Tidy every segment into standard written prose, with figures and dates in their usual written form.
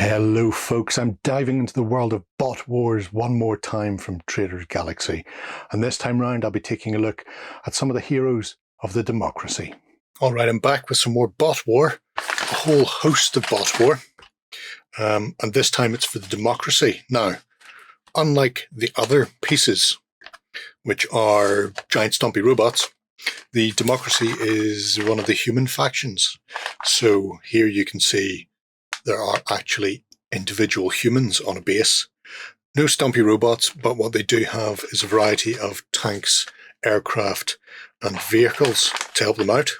Hello folks, I'm diving into the world of bot wars one more time from Traders Galaxy, and this time round I'll be taking a look at some of the heroes of the democracy. Alright, I'm back with some more bot war, a whole host of bot war, and this time it's for the democracy. Now, unlike the other pieces, which are giant stompy robots, the democracy is one of the human factions. So here you can see there are actually individual humans on a base. No stumpy robots, but what they do have is a variety of tanks, aircraft, and vehicles to help them out.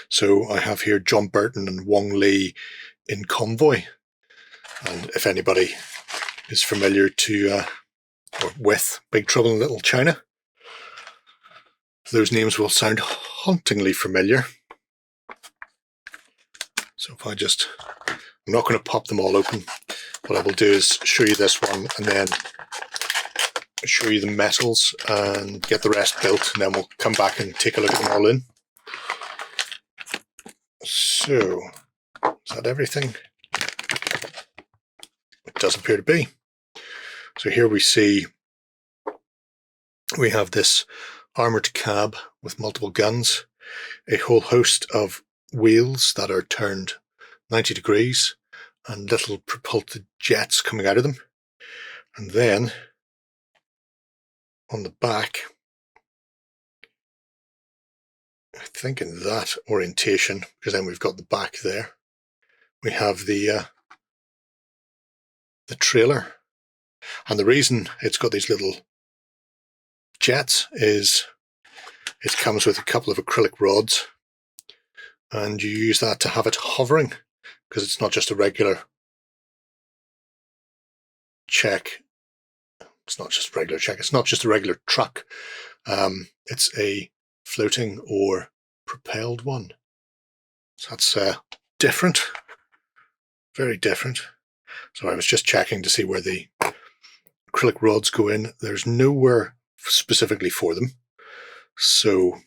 So I have here John Burton and Wong Lee in convoy. And if anybody is familiar or with Big Trouble in Little China, those names will sound hauntingly familiar. So if I'm not going to pop them all open. What I will do is show you this one and then show you the metals and get the rest built, and then we'll come back and take a look at them all in. So, is that everything? It does appear to be. So here we have this armoured cab with multiple guns, a whole host of wheels that are turned 90 degrees, and little propulsed jets coming out of them. And then on the back, I think in that orientation, because then we've got the back there, we have the trailer. And the reason it's got these little jets is it comes with a couple of acrylic rods, and you use that to have it hovering, because it's not just a regular check. It's not just a regular check. It's not just a regular truck. It's a floating or propelled one. So that's different. Very different. So I was just checking to see where the acrylic rods go in. There's nowhere specifically for them. So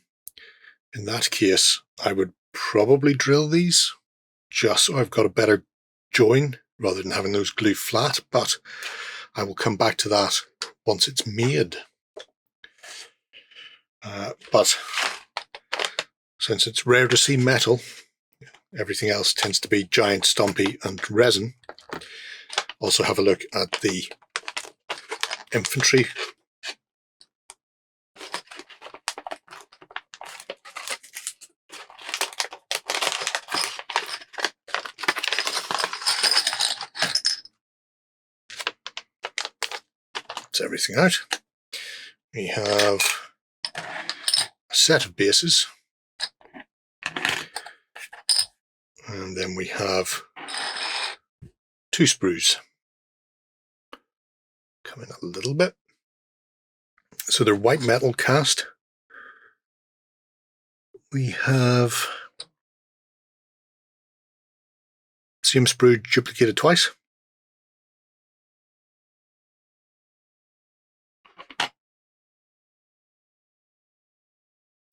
in that case, I would probably drill these just so I've got a better join rather than having those glue flat, but I will come back to that once it's made. But since it's rare to see metal, everything else tends to be giant stompy and resin. Also have a look at the infantry. Everything out. We have a set of bases, and then we have two sprues. Come in a little bit. So they're white metal cast. We have same sprue duplicated twice.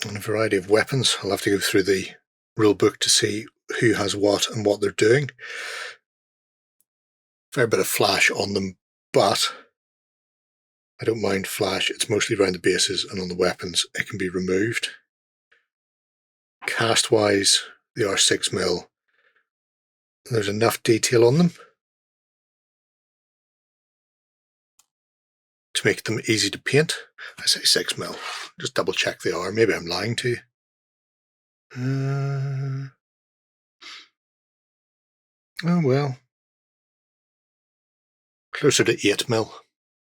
And a variety of weapons. I'll have to go through the rule book to see who has what and what they're doing. Fair bit of flash on them, but I don't mind flash. It's mostly around the bases, and on the weapons it can be removed. Cast wise, they are 6mm. There's enough detail on them to make them easy to paint. I say 6mm. Just double check they are. Maybe I'm lying to you. Oh well. Closer to 8mm.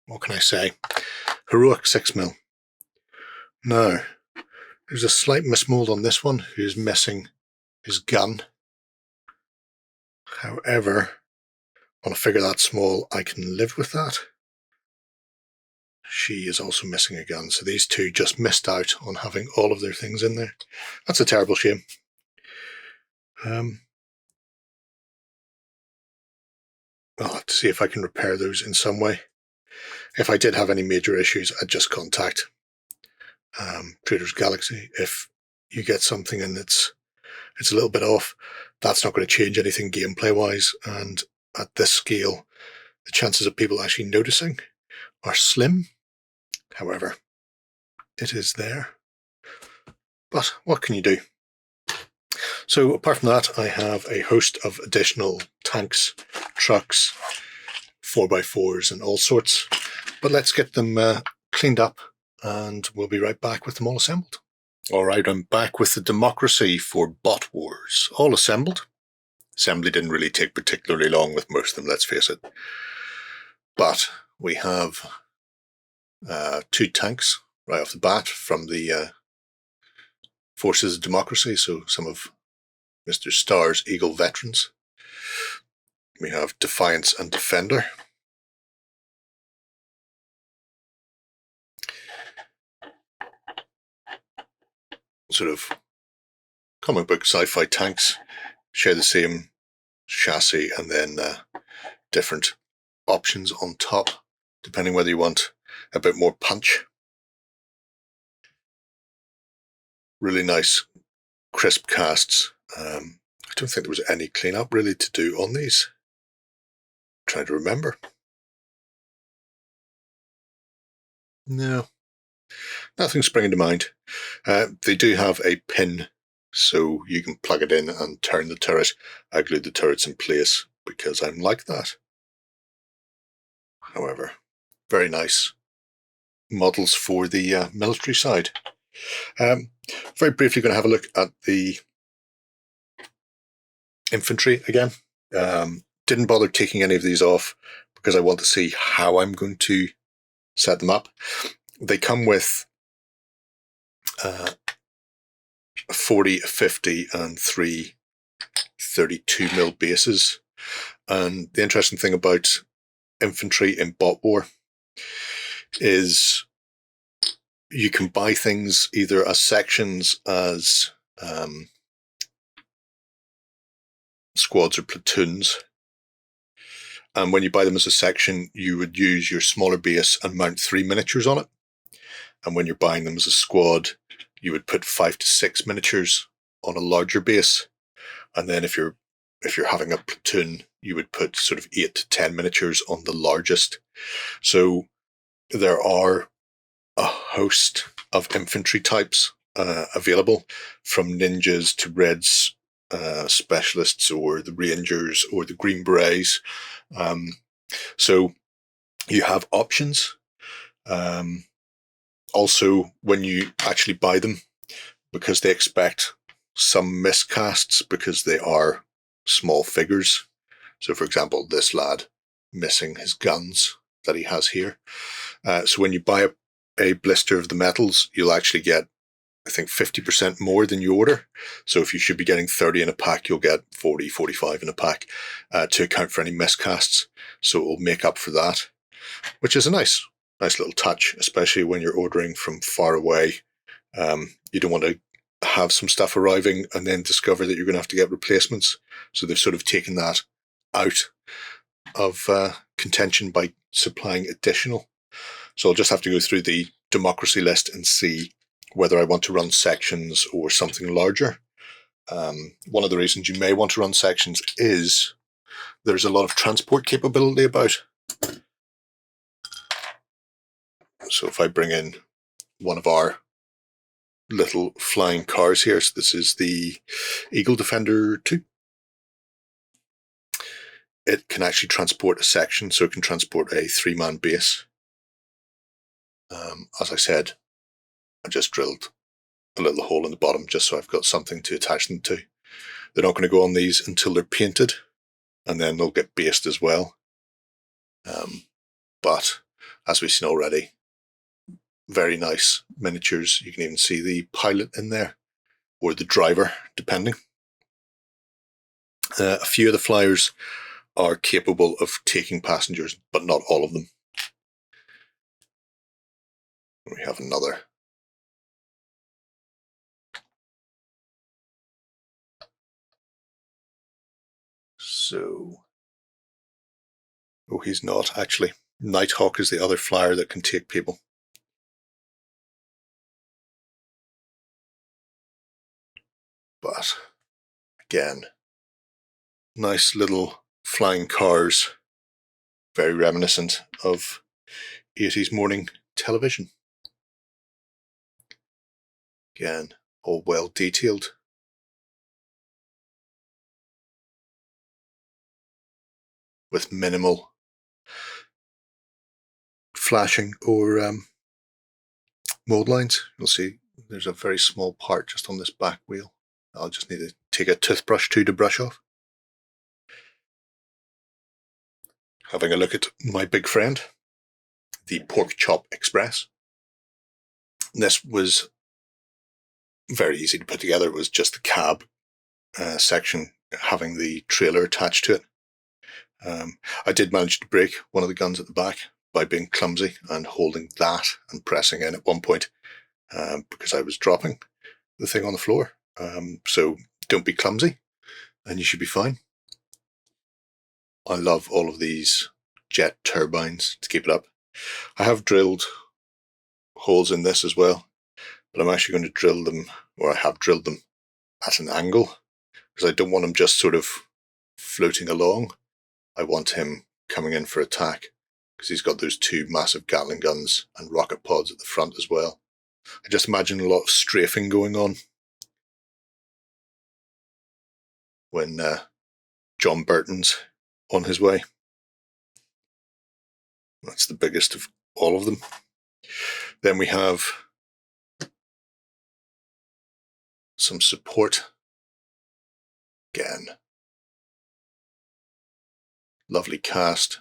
What can I say? Heroic 6mm. Now, there's a slight mismold on this one, who's missing his gun. However, on a figure that small, I can live with that. She is also missing a gun, so these two just missed out on having all of their things in there. That's a terrible shame. I'll have to see if I can repair those in some way. If I did have any major issues, I'd just contact Traders Galaxy. If you get something and it's a little bit off, that's not going to change anything gameplay wise, and at this scale, the chances of people actually noticing are slim. However, it is there. But what can you do? So apart from that, I have a host of additional tanks, trucks, 4x4s and all sorts. But let's get them cleaned up and we'll be right back with them all assembled. All right, I'm back with the Democracy for Bot Wars, all assembled. Assembly didn't really take particularly long with most of them, let's face it. But we have 2 tanks right off the bat from the Forces of Democracy, so some of Mr. Starr's Eagle veterans. We have Defiance and Defender. Sort of comic book sci-fi tanks, share the same chassis and then different options on top, depending whether you want a bit more punch. Really nice crisp casts. I don't think there was any cleanup really to do on these. I'm trying to remember. No, nothing springing to mind. They do have a pin, so you can plug it in and turn the turret. I glued the turrets in place because I'm like that. However, very nice models for the military side. Very briefly going to have a look at the infantry again. Didn't bother taking any of these off because I want to see how I'm going to set them up. They come with 40, 50 and 3 32mm bases. And the interesting thing about infantry in bot war is you can buy things either as sections, as squads or platoons. And when you buy them as a section, you would use your smaller base and mount 3 miniatures on it. And when you're buying them as a squad, you would put 5 to 6 miniatures on a larger base. And then if you're having a platoon, you would put sort of 8 to 10 miniatures on the largest. So there are a host of infantry types available, from ninjas to reds specialists, or the rangers, or the green berets. So you have options. Also, when you actually buy them, because they expect some miscasts because they are small figures. So for example, this lad missing his guns that he has here. So when you buy a blister of the metals, you'll actually get, I think, 50% more than you order. So if you should be getting 30 in a pack, you'll get 40, 45 in a pack to account for any miscasts. So it will make up for that, which is a nice little touch, especially when you're ordering from far away. You don't want to have some stuff arriving and then discover that you're going to have to get replacements. So they've sort of taken that out of contention by supplying additional. So I'll just have to go through the democracy list and see whether I want to run sections or something larger. One of the reasons you may want to run sections is there's a lot of transport capability about. So if I bring in one of our little flying cars here, so this is the Eagle Defender 2. It can actually transport a section, so it can transport a 3-man base. As I said, I just drilled a little hole in the bottom just so I've got something to attach them to. They're not going to go on these until they're painted, and then they'll get based as well. But as we've seen already, very nice miniatures. You can even see the pilot in there, or the driver, depending. A few of the flyers are capable of taking passengers, but not all of them. We have another. So, oh, he's not actually. Nighthawk is the other flyer that can take people. But again, nice little flying cars, very reminiscent of 80s morning television. Again, all well detailed. With minimal flashing or mold lines. You'll see there's a very small part just on this back wheel. I'll just need to take a toothbrush to brush off. Having a look at my big friend, the Pork Chop Express. This was very easy to put together. It was just the cab section having the trailer attached to it. I did manage to break one of the guns at the back by being clumsy and holding that and pressing in at one point because I was dropping the thing on the floor. So don't be clumsy and you should be fine. I love all of these jet turbines to keep it up. I have drilled holes in this as well, but I'm actually going to drill them, or I have drilled them at an angle because I don't want him just sort of floating along. I want him coming in for attack because he's got those two massive Gatling guns and rocket pods at the front as well. I just imagine a lot of strafing going on when John Burton's on his way. That's the biggest of all of them. Then we have some support. Again, lovely cast,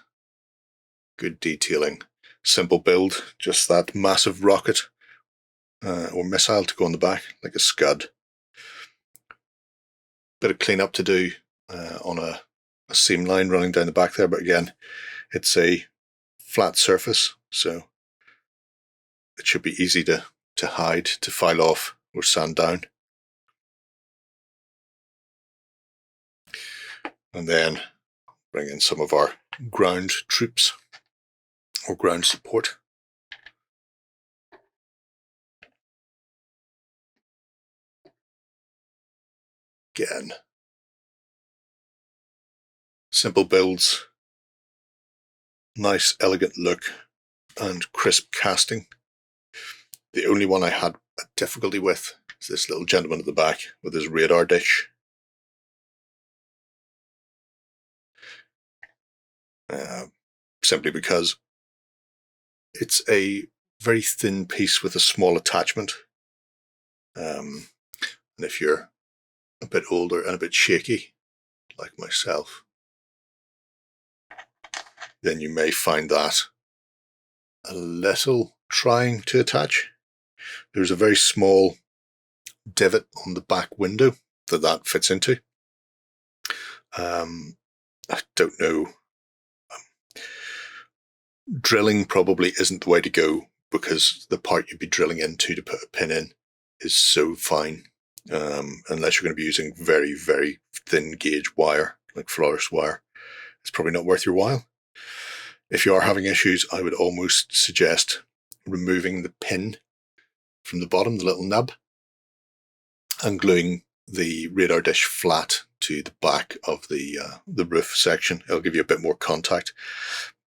good detailing, simple build, just that massive rocket or missile to go on the back like a Scud. Bit of clean up to do on a seam line running down the back there, but again, it's a flat surface, so it should be easy to hide, to file off or sand down. And then bring in some of our ground troops or ground support. Again, simple builds, nice elegant look and crisp casting. The only one I had a difficulty with is this little gentleman at the back with his radar dish. Simply because it's a very thin piece with a small attachment. And if you're a bit older and a bit shaky, like myself, then you may find that a little trying to attach. There's a very small divot on the back window that fits into. I don't know. Drilling probably isn't the way to go because the part you'd be drilling into to put a pin in is so fine. Unless you're going to be using very, very thin gauge wire, like florist wire, it's probably not worth your while. If you are having issues, I would almost suggest removing the pin from the bottom, the little nub, and gluing the radar dish flat to the back of the roof section. It'll give you a bit more contact,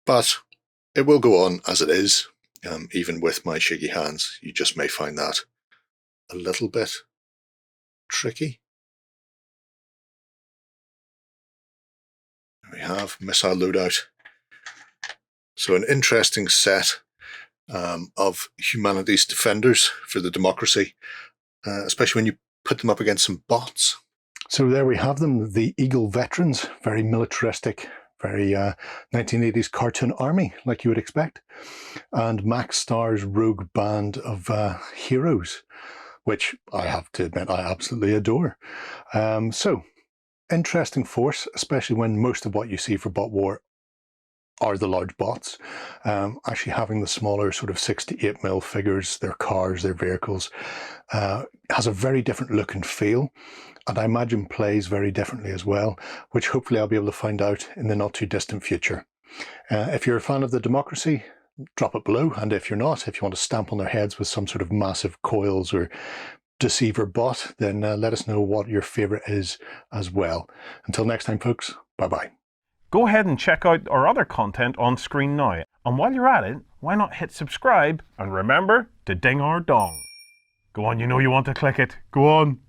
but it will go on as it is. Even with my shaky hands, you just may find that a little bit tricky. We have missile loadout. So an interesting set of humanity's defenders for the democracy, especially when you put them up against some bots. So there we have them, the Eagle veterans, very militaristic, very 1980s cartoon army, like you would expect. And Max Starr's rogue band of heroes, which I have to admit I absolutely adore. So, interesting force, especially when most of what you see for bot war are the large bots. Actually having the smaller sort of 6 to 8mm figures, their cars, their vehicles, has a very different look and feel, and I imagine plays very differently as well, which hopefully I'll be able to find out in the not too distant future. If you're a fan of the democracy, drop it below, and if you're not, if you want to stamp on their heads with some sort of massive coils or deceiver bot, then let us know what your favourite is as well. Until next time, folks, bye-bye. Go ahead and check out our other content on screen now. And while you're at it, why not hit subscribe and remember to ding our dong. Go on, you know you want to click it. Go on.